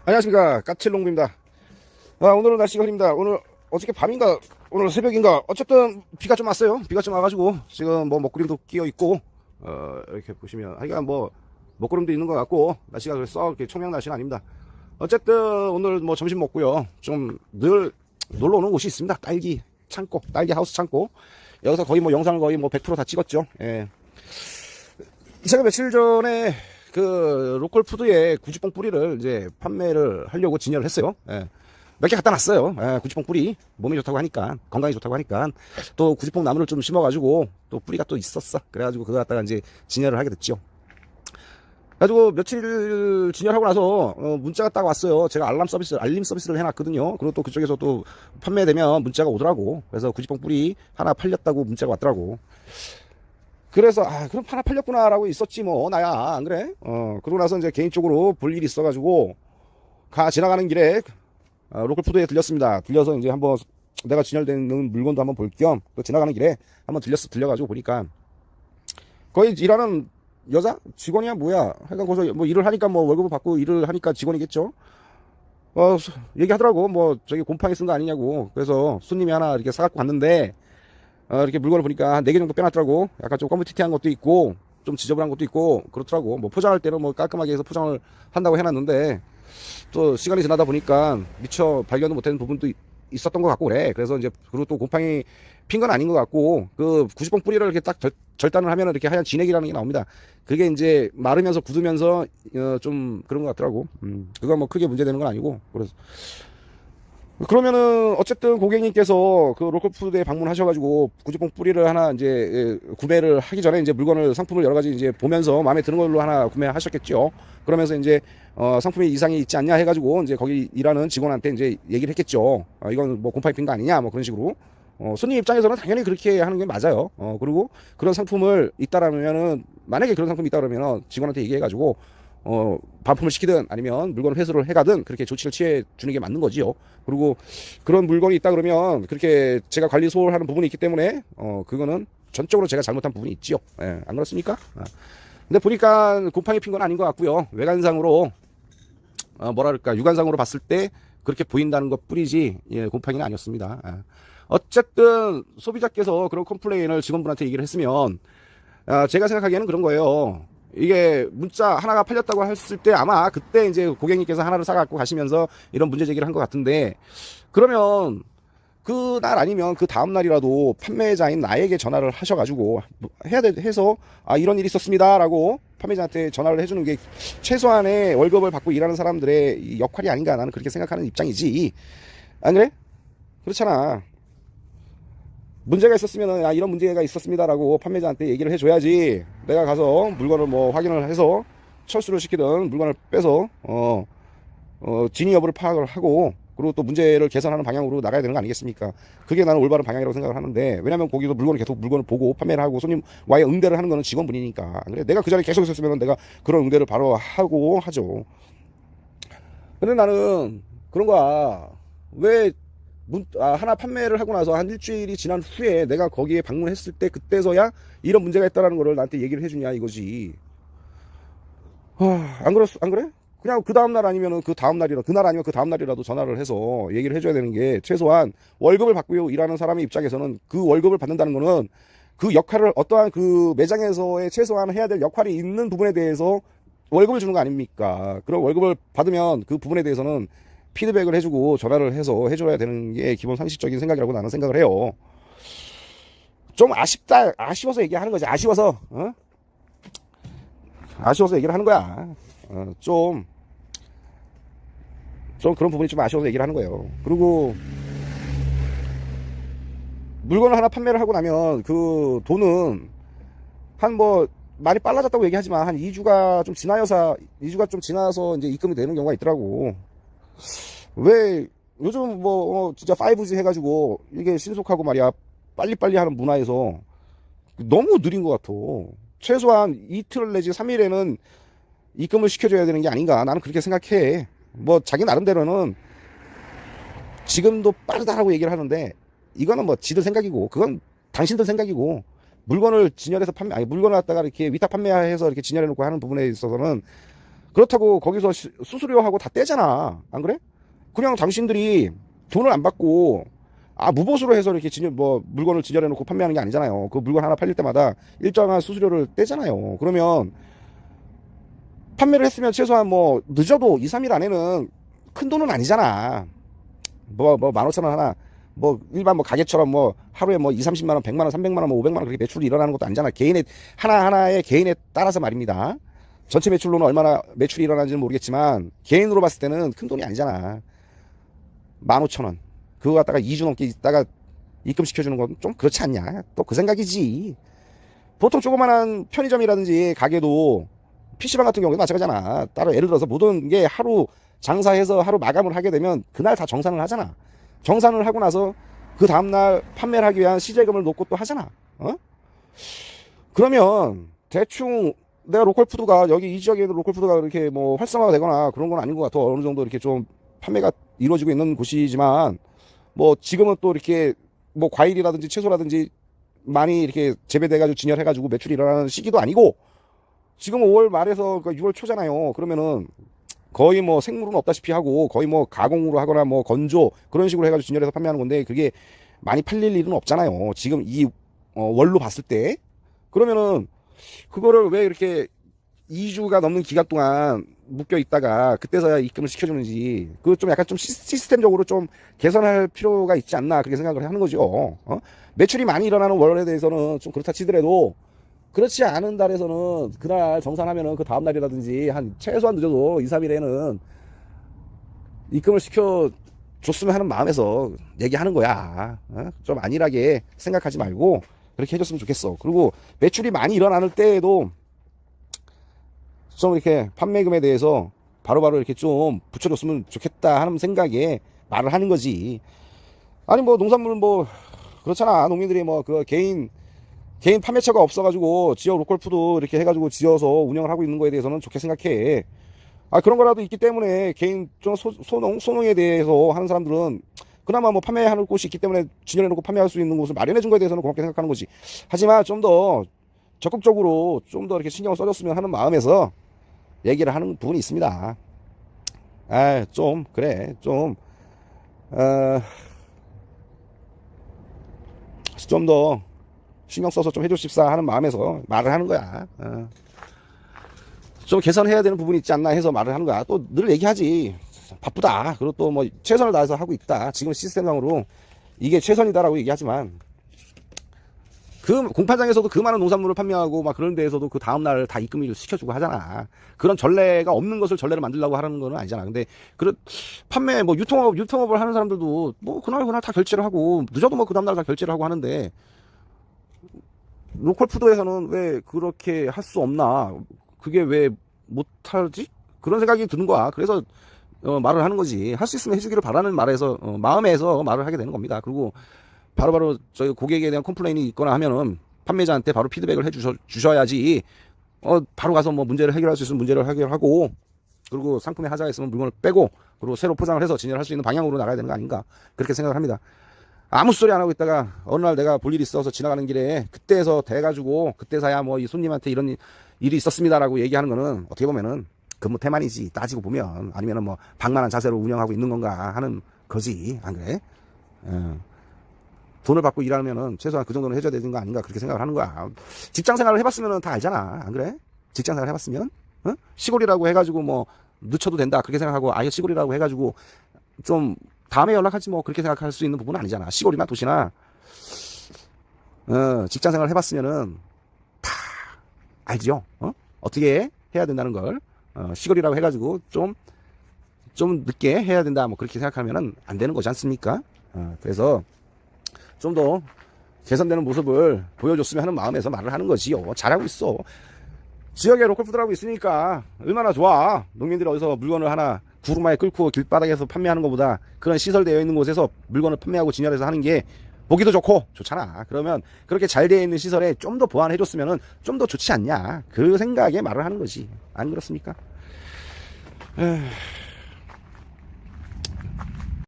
안녕하십니까, 까칠농부입니다. 오늘은 날씨가 흐립니다. 오늘 어저께 밤인가 오늘 새벽인가 어쨌든 비가 좀 왔어요. 비가 좀 와가지고 지금 뭐 먹구름도 끼어 있고 이렇게 보시면 하여간 뭐 먹구름도 있는 것 같고 날씨가 그래서 이렇게 청량 날씨는 아닙니다. 어쨌든 오늘 뭐 점심 먹고요. 좀 늘 놀러 오는 곳이 있습니다. 딸기 창고, 딸기 하우스 창고. 여기서 거의 뭐 영상을 거의 뭐 100% 다 찍었죠. 예. 제가 며칠 전에 그 로컬 푸드의 구지뽕 뿌리를 이제 판매를 하려고 진열을 했어요. 예. 몇 개 갖다 놨어요. 예, 구지뽕 뿌리 몸에 좋다고 하니까, 건강에 좋다고 하니까 또 구지뽕 나무를 좀 심어가지고 또 뿌리가 또 있었어. 그래가지고 그거 갖다가 이제 진열을 하게 됐죠. 그래가지고 며칠 진열하고 나서 문자가 딱 왔어요. 제가 알림 서비스를 해놨거든요. 그리고 또 그쪽에서 또 판매되면 문자가 오더라고. 그래서 구지뽕 뿌리 하나 팔렸다고 문자가 왔더라고. 그래서 그럼 하나 팔렸구나라고 있었지 뭐 나야 안 그래? 그러고 나서 이제 개인적으로 볼 일이 있어가지고 지나가는 길에 로컬 푸드에 들렸습니다. 들려서 이제 한번 내가 진열되는 물건도 한번 볼 겸 또 지나가는 길에 한번 들려가지고 보니까 거의 일하는 여자 직원이야 뭐야? 하여간 거기서 뭐 일을 하니까 뭐 월급을 받고 일을 하니까 직원이겠죠. 얘기하더라고. 뭐 저기 곰팡이 쓴 거 아니냐고. 그래서 손님이 하나 이렇게 사갖고 갔는데 이렇게 물건을 보니까 한 4개 정도 빼놨더라고. 약간 좀 꺼무티티한 것도 있고, 좀 지저분한 것도 있고, 그렇더라고. 뭐 포장할 때는 뭐 깔끔하게 해서 포장을 한다고 해놨는데, 또 시간이 지나다 보니까 미처 발견을 못한 부분도 있었던 것 같고 그래. 그래서 이제, 그리고 또 곰팡이 핀 건 아닌 것 같고, 그 구시뽕 뿌리를 이렇게 딱 절단을 하면 이렇게 하얀 진액이라는 게 나옵니다. 그게 이제 마르면서 굳으면서, 좀 그런 것 같더라고. 그거 뭐 크게 문제되는 건 아니고, 그래서. 그러면은 어쨌든 고객님께서 그 로컬푸드에 방문하셔가지고 구지뽕 뿌리를 하나 이제 구매를 하기 전에 이제 물건을 상품을 여러 가지 이제 보면서 마음에 드는 걸로 하나 구매하셨겠죠. 그러면서 이제 상품에 이상이 있지 않냐 해가지고 이제 거기 일하는 직원한테 이제 얘기를 했겠죠. 이건 뭐 곰팡이 핀 거 아니냐 뭐 그런 식으로. 손님 입장에서는 당연히 그렇게 하는 게 맞아요. 그리고 그런 상품을 있다라면은 만약에 그런 상품이 있다 그러면은 직원한테 얘기해가지고 반품을 시키든 아니면 물건을 회수를 해가든 그렇게 조치를 취해 주는 게 맞는 거지요. 그리고 그런 물건이 있다 그러면 그렇게 제가 관리 소홀하는 부분이 있기 때문에 그거는 전적으로 제가 잘못한 부분이 있지요. 예, 안 그렇습니까? 근데 보니까 곰팡이 핀 건 아닌 것 같고요. 외관상으로 뭐랄까 육안상으로 봤을 때 그렇게 보인다는 것 뿐이지 곰팡이는 아니었습니다. 어쨌든 소비자께서 그런 컴플레인을 직원분한테 얘기를 했으면 제가 생각하기에는 그런 거예요. 이게 문자 하나가 팔렸다고 했을 때 아마 그때 이제 고객님께서 하나를 사갖고 가시면서 이런 문제 제기를 한 것 같은데, 그러면 그날 아니면 그 다음날이라도 판매자인 나에게 전화를 하셔가지고 해서 이런 일이 있었습니다라고 판매자한테 전화를 해주는 게 최소한의 월급을 받고 일하는 사람들의 역할이 아닌가, 나는 그렇게 생각하는 입장이지. 안 그래? 그렇잖아. 문제가 있었으면 이런 문제가 있었습니다라고 판매자한테 얘기를 해줘야지. 내가 가서 물건을 뭐 확인을 해서 철수를 시키든 물건을 빼서 진위 여부를 파악을 하고 그리고 또 문제를 개선하는 방향으로 나가야 되는 거 아니겠습니까? 그게 나는 올바른 방향이라고 생각을 하는데, 왜냐면 거기서 계속 물건을 보고 판매를 하고 손님과의 응대를 하는 거는 직원분이니까. 그래, 내가 그 자리에 계속 있었으면 내가 그런 응대를 바로 하고 하죠. 근데 나는 그런 거야. 왜 하나 판매를 하고 나서 한 일주일이 지난 후에 내가 거기에 방문했을 때 그때서야 이런 문제가 있다라는 거를 나한테 얘기를 해주냐 이거지. 안 그래? 그냥 그 다음날 아니면 그 다음날이라, 그날 아니면 그 다음날이라도 전화를 해서 얘기를 해줘야 되는 게, 최소한 월급을 받고 일하는 사람의 입장에서는 그 월급을 받는다는 거는 그 역할을 어떠한 그 매장에서의 최소한 해야 될 역할이 있는 부분에 대해서 월급을 주는 거 아닙니까? 그럼 월급을 받으면 그 부분에 대해서는 피드백을 해주고 전화를 해서 해줘야 되는 게 기본 상식적인 생각이라고 나는 생각을 해요. 좀 아쉬워서 얘기하는 거지. 아쉬워서 얘기를 하는 거야. 좀 그런 부분이 좀 아쉬워서 얘기를 하는 거예요. 그리고 물건을 하나 판매를 하고 나면 그 돈은 한 뭐 많이 빨라졌다고 얘기하지만 한 2주가 좀 지나서 이제 입금이 되는 경우가 있더라고. 왜 요즘 뭐 진짜 5G 해가지고 이게 신속하고 말이야 빨리빨리 하는 문화에서 너무 느린 것 같아. 최소한 이틀 내지 3일에는 입금을 시켜줘야 되는 게 아닌가, 나는 그렇게 생각해. 뭐 자기 나름대로는 지금도 빠르다라고 얘기를 하는데, 이거는 뭐 지들 생각이고 그건 당신들 생각이고, 물건을 진열해서 물건을 갖다가 이렇게 위탁 판매해서 이렇게 진열해 놓고 하는 부분에 있어서는 그렇다고 거기서 수수료하고 다 떼잖아. 안 그래? 그냥 당신들이 돈을 안 받고 무보수로 해서 이렇게 물건을 진열해 놓고 판매하는 게 아니잖아요. 그 물건 하나 팔릴 때마다 일정한 수수료를 떼잖아요. 그러면 판매를 했으면 최소한 늦어도 2, 3일 안에는 큰 돈은 아니잖아. 15,000원 하나, 일반 가게처럼 하루에 2, 30만원, 100만원, 300만원, 500만원 그렇게 매출이 일어나는 것도 아니잖아. 개인의, 하나하나의 개인에 따라서 말입니다. 전체 매출로는 얼마나 매출이 일어나는지는 모르겠지만, 개인으로 봤을 때는 큰 돈이 아니잖아. 15,000원. 그거 갖다가 2주 넘게 있다가 입금시켜주는 건 좀 그렇지 않냐? 또 그 생각이지. 보통 조그만한 편의점이라든지 가게도 PC방 같은 경우도 마찬가지잖아. 따로 예를 들어서 모든 게 하루 장사해서 하루 마감을 하게 되면 그날 다 정산을 하잖아. 정산을 하고 나서 그 다음날 판매를 하기 위한 시제금을 놓고 또 하잖아. 그러면 대충 내가 로컬푸드가 여기 이 지역에 있는 로컬푸드가 이렇게 활성화가 되거나 그런 건 아닌 것 같아. 어느 정도 이렇게 좀 판매가 이루어지고 있는 곳이지만 지금은 또 이렇게 과일이라든지 채소라든지 많이 이렇게 재배돼가지고 진열해가지고 매출이 일어나는 시기도 아니고 지금 5월 말에서 6월 초잖아요. 그러면은 거의 생물은 없다시피 하고 거의 가공으로 하거나 건조 그런 식으로 해가지고 진열해서 판매하는 건데 그게 많이 팔릴 일은 없잖아요. 지금 이 월로 봤을 때. 그러면은 그거를 왜 이렇게 2주가 넘는 기간 동안 묶여 있다가 그때서야 입금을 시켜주는지 그 좀 약간 좀 시스템적으로 좀 개선할 필요가 있지 않나 그렇게 생각을 하는 거죠. 매출이 많이 일어나는 월에 대해서는 좀 그렇다 치더라도 그렇지 않은 달에서는 그날 정산하면은 그 다음 날이라든지 한 최소한 늦어도 2, 3일에는 입금을 시켜줬으면 하는 마음에서 얘기하는 거야. 좀 안일하게 생각하지 말고 그렇게 해줬으면 좋겠어. 그리고 매출이 많이 일어나는 때에도 좀 이렇게 판매금에 대해서 바로바로 이렇게 좀 붙여줬으면 좋겠다 하는 생각에 말을 하는 거지. 아니 농산물 그렇잖아. 농민들이 그 개인 판매처가 없어가지고 지역 로컬푸드 이렇게 해가지고 지어서 운영을 하고 있는 거에 대해서는 좋게 생각해. 그런 거라도 있기 때문에 개인 좀 소농에 대해서 하는 사람들은 그나마 판매하는 곳이 있기 때문에 진열해놓고 판매할 수 있는 곳을 마련해준 거에 대해서는 고맙게 생각하는 거지. 하지만 좀 더 적극적으로 좀 더 이렇게 신경을 써줬으면 하는 마음에서 얘기를 하는 부분이 있습니다. 그래 좀 더 신경 써서 좀 해주십사 하는 마음에서 말을 하는 거야. 좀 개선해야 되는 부분이 있지 않나 해서 말을 하는 거야. 또 늘 얘기하지. 바쁘다. 그리고 또 최선을 다해서 하고 있다. 지금 시스템상으로 이게 최선이다라고 얘기하지만 그 공판장에서도 그 많은 농산물을 판매하고 그런 데에서도 그 다음날 다 입금을 시켜주고 하잖아. 그런 전례가 없는 것을 전례를 만들려고 하는 건 아니잖아. 근데 판매 유통업을 하는 사람들도 그날 다 결제를 하고 늦어도 그 다음날 다 결제를 하고 하는데 로컬푸드에서는 왜 그렇게 할 수 없나? 그게 왜 못하지? 그런 생각이 드는 거야. 그래서 말을 하는 거지. 할 수 있으면 해주기를 바라는 마음에서 말을 하게 되는 겁니다. 그리고 바로바로 저희 고객에 대한 컴플레인이 있거나 하면은 판매자한테 바로 피드백을 주셔야지 바로 가서 문제를 해결할 수 있으면 문제를 해결하고 그리고 상품에 하자가 있으면 물건을 빼고 그리고 새로 포장을 해서 진열할 수 있는 방향으로 나가야 되는 거 아닌가 그렇게 생각을 합니다. 아무 소리 안 하고 있다가 어느 날 내가 볼 일이 있어서 지나가는 길에 그때서 돼가지고 그때서야 이 손님한테 이런 일이 있었습니다라고 얘기하는 거는 어떻게 보면은 근무 태만이지. 따지고 보면 아니면은 방만한 자세로 운영하고 있는 건가 하는 거지. 안 그래? 돈을 받고 일하면은 최소한 그 정도는 해줘야 되는 거 아닌가 그렇게 생각을 하는 거야. 직장 생활을 해봤으면 다 알잖아. 안 그래? 직장 생활 해봤으면 시골이라고 해가지고 늦춰도 된다 그렇게 생각하고 아예 시골이라고 해가지고 좀 다음에 연락하지 그렇게 생각할 수 있는 부분은 아니잖아. 시골이나 도시나 직장 생활을 해봤으면은 다 알죠. 어떻게 해야 된다는 걸 시골이라고 해가지고 좀 늦게 해야 된다 그렇게 생각하면은 안 되는 거지 않습니까? 그래서 좀 더 개선되는 모습을 보여줬으면 하는 마음에서 말을 하는 거지요. 잘하고 있어. 지역에 로컬푸드라고 있으니까 얼마나 좋아. 농민들이 어디서 물건을 하나 구루마에 끓고 길바닥에서 판매하는 것보다 그런 시설되어 있는 곳에서 물건을 판매하고 진열해서 하는 게 보기도 좋고 좋잖아. 그러면 그렇게 잘 되어 있는 시설에 좀 더 보완해줬으면 좀 더 좋지 않냐. 그 생각에 말을 하는 거지. 안 그렇습니까? 에휴.